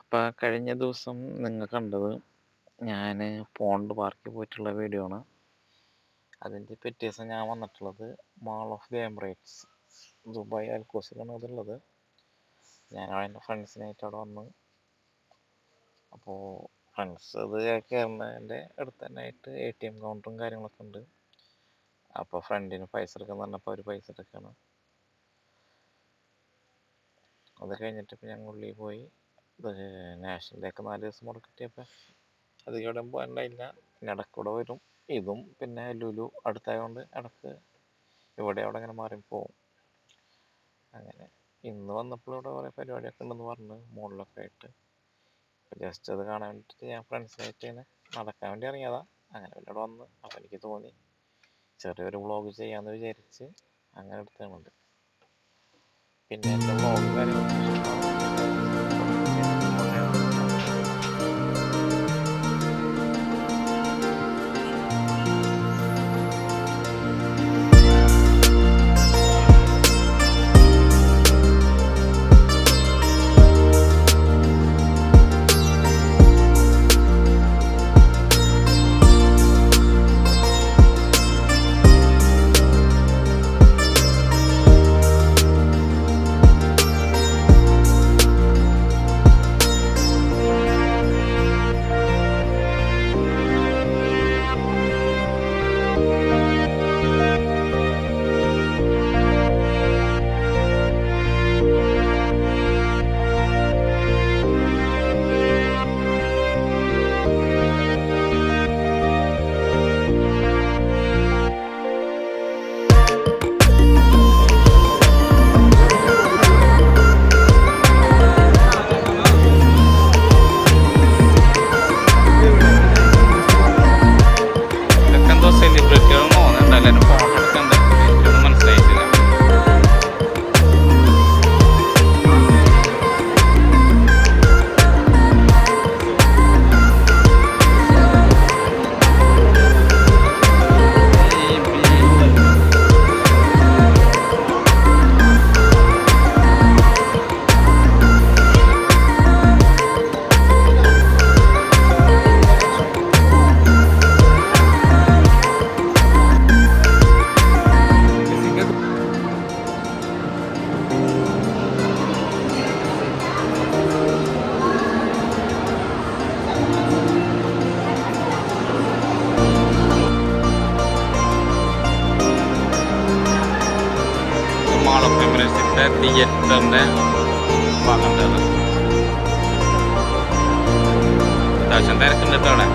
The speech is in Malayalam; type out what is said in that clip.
അപ്പോൾ കഴിഞ്ഞ ദിവസം നിങ്ങൾ കണ്ടത് ഞാൻ പോണ്ട് പാർക്കിൽ പോയിട്ടുള്ള വീഡിയോ ആണ്. അതിൻ്റെ പിറ്റേ ദിവസം ഞാൻ വന്നിട്ടുള്ളത് mall of the Emirates Dubai അൽക്കോസിലാണ് അതുള്ളത്. ഞാൻ എൻ്റെ ഫ്രണ്ട്സിനായിട്ട് അവിടെ വന്നു. അപ്പോൾ ഫ്രണ്ട്സ് അത് കയറുന്നതിൻ്റെ അടുത്ത് തന്നെ ആയിട്ട് ATM കൗണ്ടറും കാര്യങ്ങളൊക്കെ ഉണ്ട്. അപ്പോൾ ഫ്രണ്ടിന് പൈസ എടുക്കാൻ പറഞ്ഞപ്പോൾ അവർ പൈസ എടുക്കുകയാണ്. അത് കഴിഞ്ഞിട്ട് ഇപ്പോൾ ഞങ്ങൾ ഉള്ളിൽ പോയി. നാഷണൽ ഡേക്ക് 4 ദിവസം മുട കിട്ടിയപ്പോൾ അധികം ഇടം പോകാനുണ്ടായില്ല. പിന്നെ ഇടയ്ക്കൂടെ വരും. ഇതും പിന്നെ ലുലു അടുത്തായതുകൊണ്ട് ഇടയ്ക്ക് ഇവിടെ അവിടെ അങ്ങനെ മാറിപ്പോവും. അങ്ങനെ ഇന്ന് വന്നപ്പോൾ ഇവിടെ കുറേ പരിപാടിയൊക്കെ ഉണ്ടെന്ന് പറഞ്ഞ് മുകളിലൊക്കെ ആയിട്ട്. ജസ്റ്റ് അത് കാണാൻ വേണ്ടിയിട്ട് ഞാൻ ഫ്രണ്ട്സായിട്ട് ഇങ്ങനെ നടക്കാൻ വേണ്ടി ഇറങ്ങിയതാണ്. അങ്ങനെ ഇവിടെ വന്ന് അപ്പോൾ എനിക്ക് തോന്നി ചെറിയൊരു വ്ളോഗ് ചെയ്യാമെന്ന് വിചാരിച്ച് അങ്ങനെ എടുത്തതുകൊണ്ട്. പിന്നെ എൻ്റെ വ്ളോഗ് കാര്യങ്ങളൊക്കെ തിയേറ്ററിൻ്റെ ഭാഗമുണ്ട്. അത്യാവശ്യം തിരക്കുണ്ട് കേട്ടോ അവിടെ.